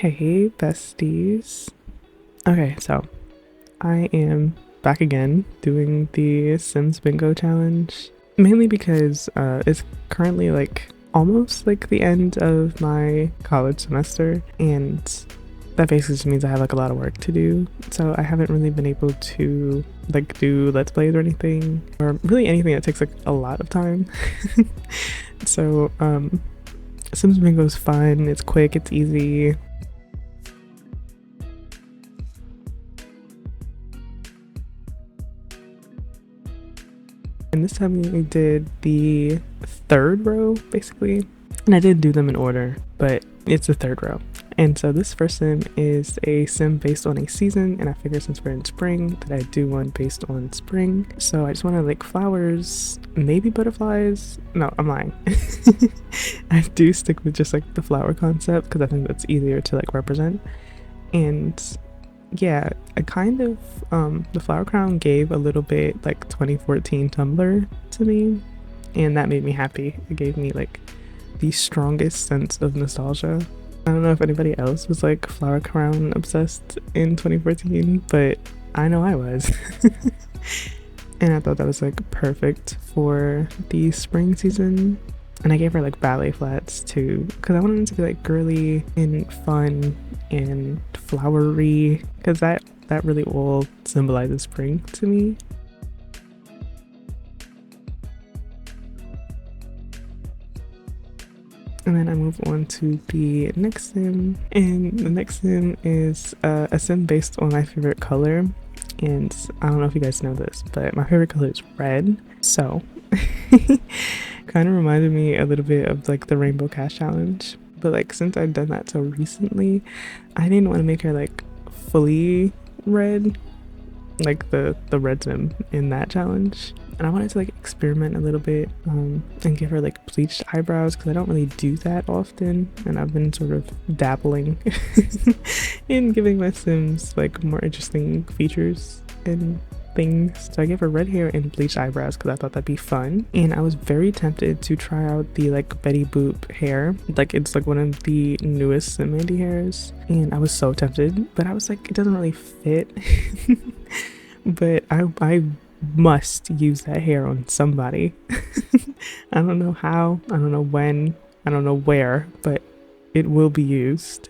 Hey, besties. Okay, so I am back again doing the Sims Bingo challenge, mainly because it's currently like almost like the end of my college semester, and that basically just means I have like a lot of work to do. So I haven't really been able to like do Let's Plays or anything, or really anything that takes like a lot of time. So Sims Bingo is fun, it's quick, it's easy. And this time we did the third row, basically. And I didn't do them in order, but it's the third row. And so this first sim is a sim based on a season, and I figured since we're in spring that I do one based on spring. So I just want to like flowers, maybe butterflies. No, I'm lying. I do stick with just like the flower concept because I think that's easier to like represent. And yeah, I kind of the flower crown gave a little bit like 2014 Tumblr to me, and that made me happy. It gave me like the strongest sense of nostalgia. I don't know if anybody else was like flower crown obsessed in 2014, but I know I was. And I thought that was like perfect for the spring season. And I gave her like ballet flats too, because I wanted it to be like girly and fun and flowery, because that really all symbolizes spring to me. And then I move on to the next sim, and the next sim is a sim based on my favorite color. And I don't know if you guys know this, but my favorite color is red. So kind of reminded me a little bit of like the Rainbow CAS challenge. But like since I've done that so recently, I didn't want to make her like fully red, like the red sim in that challenge. And I wanted to like experiment a little bit and give her like bleached eyebrows, because I don't really do that often, and I've been sort of dabbling in giving my Sims like more interesting features and things. So I gave her red hair and bleached eyebrows because I thought that'd be fun. And I was very tempted to try out the like Betty Boop hair, like it's like one of the newest Sim Mandy hairs, and I was so tempted, but I was like, it doesn't really fit. But I must use that hair on somebody. I don't know how, I don't know when, I don't know where, but it will be used.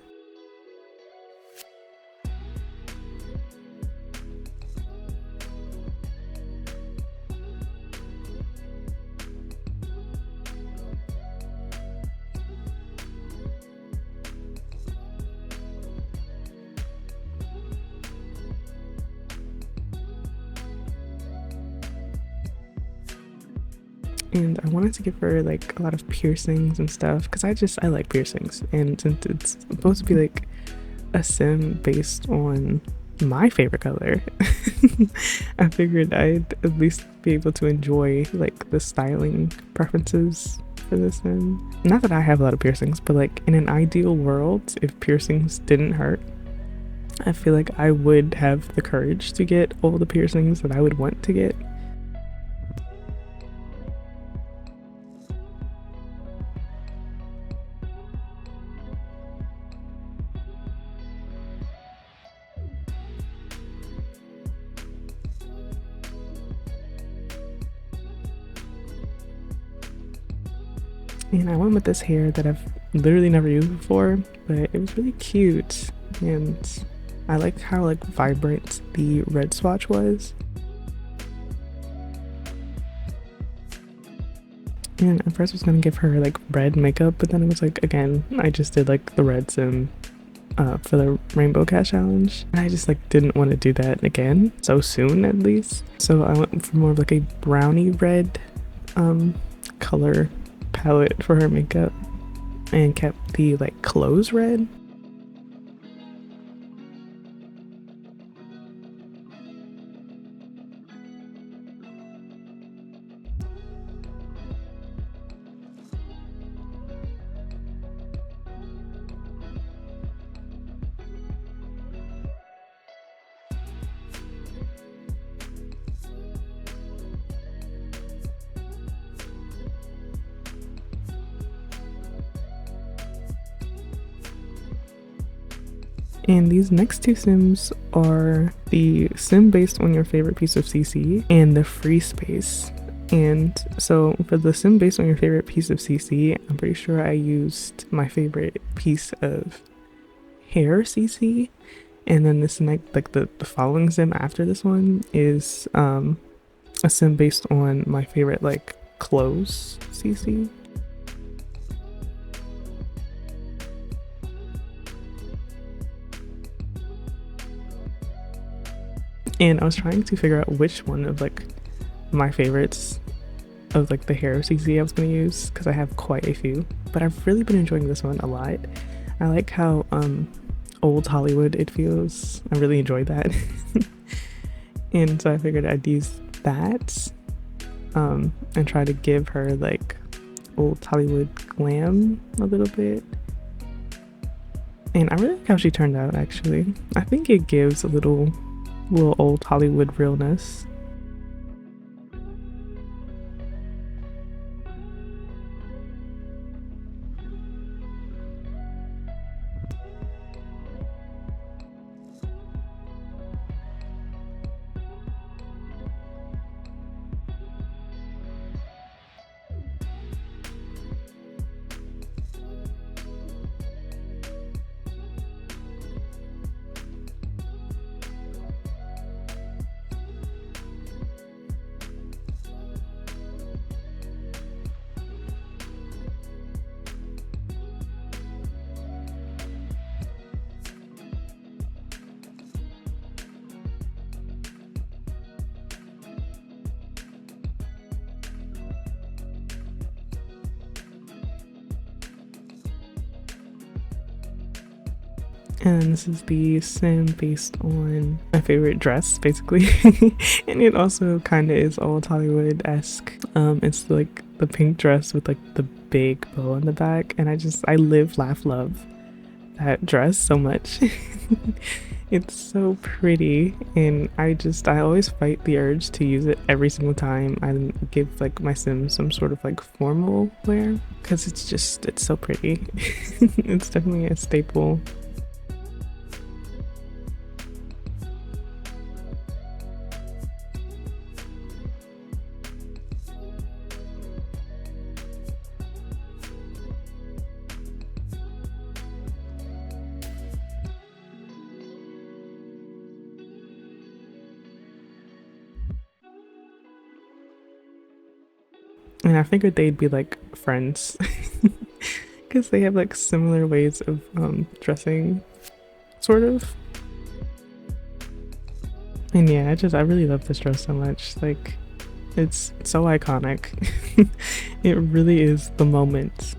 And I wanted to give her like a lot of piercings and stuff, because I like piercings, and since it's supposed to be like a sim based on my favorite color, I figured I'd at least be able to enjoy like the styling preferences for this sim. Not that I have a lot of piercings, but like in an ideal world, if piercings didn't hurt, I feel like I would have the courage to get all the piercings that I would want to get. And I went with this hair that I've literally never used before, but it was really cute, and I like how like vibrant the red swatch was. And at first I was gonna give her like red makeup, but then it was like, again, I just did like the red sim for the Rainbow Cat challenge, and I just like didn't want to do that again so soon, at least. So I went for more of like a brownie red color palette for her makeup, and kept the like clothes red. And these next two sims are the sim based on your favorite piece of CC and the free space. And so for the sim based on your favorite piece of CC, I'm pretty sure I used my favorite piece of hair CC. And then this next, like the following sim after this one is a sim based on my favorite like clothes CC. And I was trying to figure out which one of like my favorites of like the hair CC I was gonna use, because I have quite a few, but I've really been enjoying this one a lot. I like how old Hollywood it feels. I really enjoyed that. And so I figured I'd use that and try to give her like old Hollywood glam a little bit. And I really like how she turned out, actually. I think it gives a little old Hollywood realness. And this is the sim based on my favorite dress, basically. And it also kind of is old Hollywood-esque. It's like the pink dress with like the big bow on the back, and I live, laugh, love that dress so much. It's so pretty, and I always fight the urge to use it every single time I give like my sims some sort of like formal wear, because it's so pretty. It's definitely a staple. And I figured they'd be like friends because they have like similar ways of dressing, sort of. And yeah, I really love this dress so much. Like, it's so iconic. It really is the moment.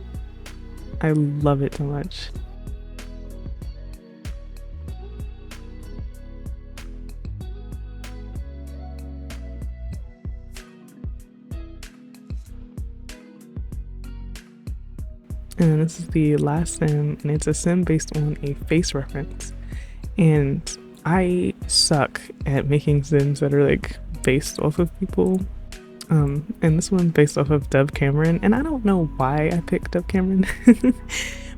I love it so much. And then this is the last sim, and it's a sim based on a face reference. And I suck at making sims that are like based off of people. And this one's based off of Dove Cameron, and I don't know why I picked Dove Cameron,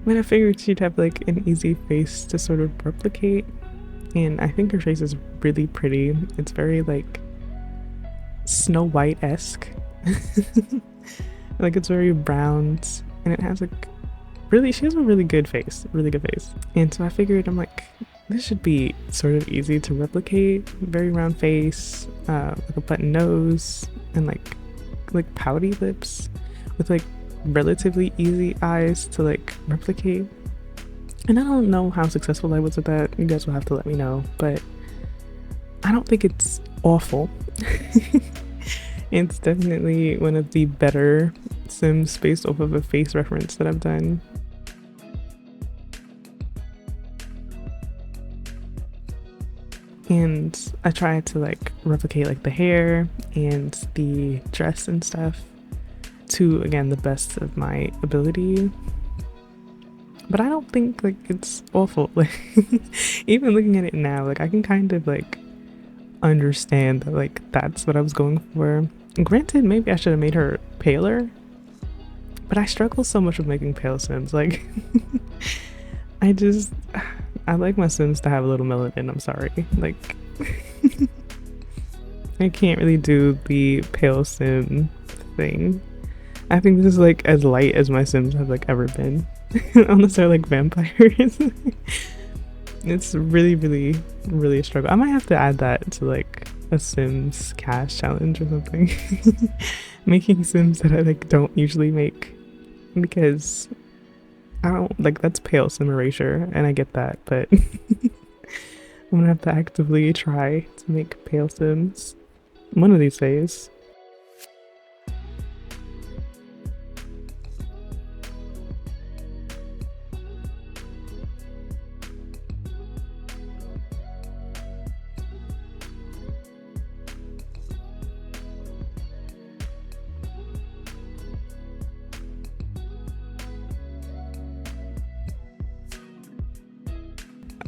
but I figured she'd have like an easy face to sort of replicate. And I think her face is really pretty. It's very like Snow White-esque. Like, it's very round, and it has like she has a really good face. And so I figured, I'm like, this should be sort of easy to replicate. Very round face, like a button nose, and like pouty lips with like relatively easy eyes to like replicate. And I don't know how successful I was with that. You guys will have to let me know, but I don't think it's awful. It's definitely one of the better sims based off of a face reference that I've done. And I tried to like replicate like the hair and the dress and stuff to, again, the best of my ability. But I don't think like it's awful. Like, even looking at it now, like I can kind of like understand that like that's what I was going for. Granted, maybe I should have made her paler, but I struggle so much with making pale sims. Like, I like my Sims to have a little melanin, I'm sorry. Like, I can't really do the pale Sim thing. I think this is like as light as my Sims have like ever been. Unless they're like vampires. It's really, really, really a struggle. I might have to add that to like a Sims CAS challenge or something. Making Sims that I like don't usually make, because I don't like, that's pale Sim erasure and I get that, but I'm gonna have to actively try to make pale Sims one of these days.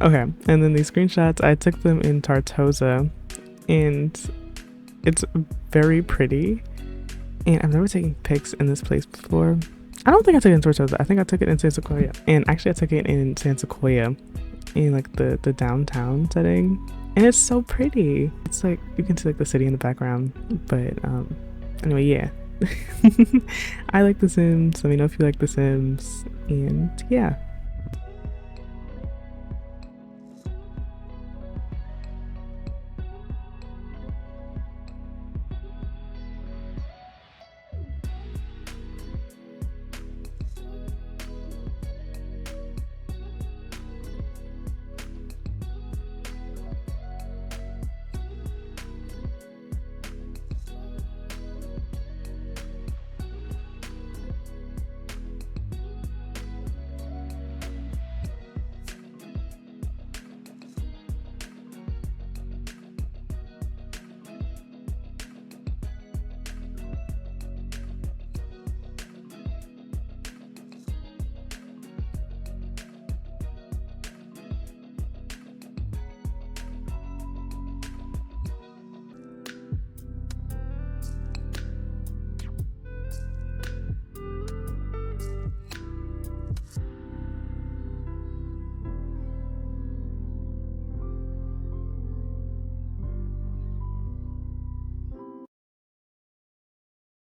Okay, and then these screenshots, I took them in Tartosa, and it's very pretty. And I've never taken pics in this place before. I don't think I took it in Tartosa. I think I took it in San Sequoia. And actually I took it in San Sequoia in like the downtown setting. And it's so pretty. It's like you can see like the city in the background. But anyway, yeah. I like The Sims. Let me know if you like The Sims. And yeah.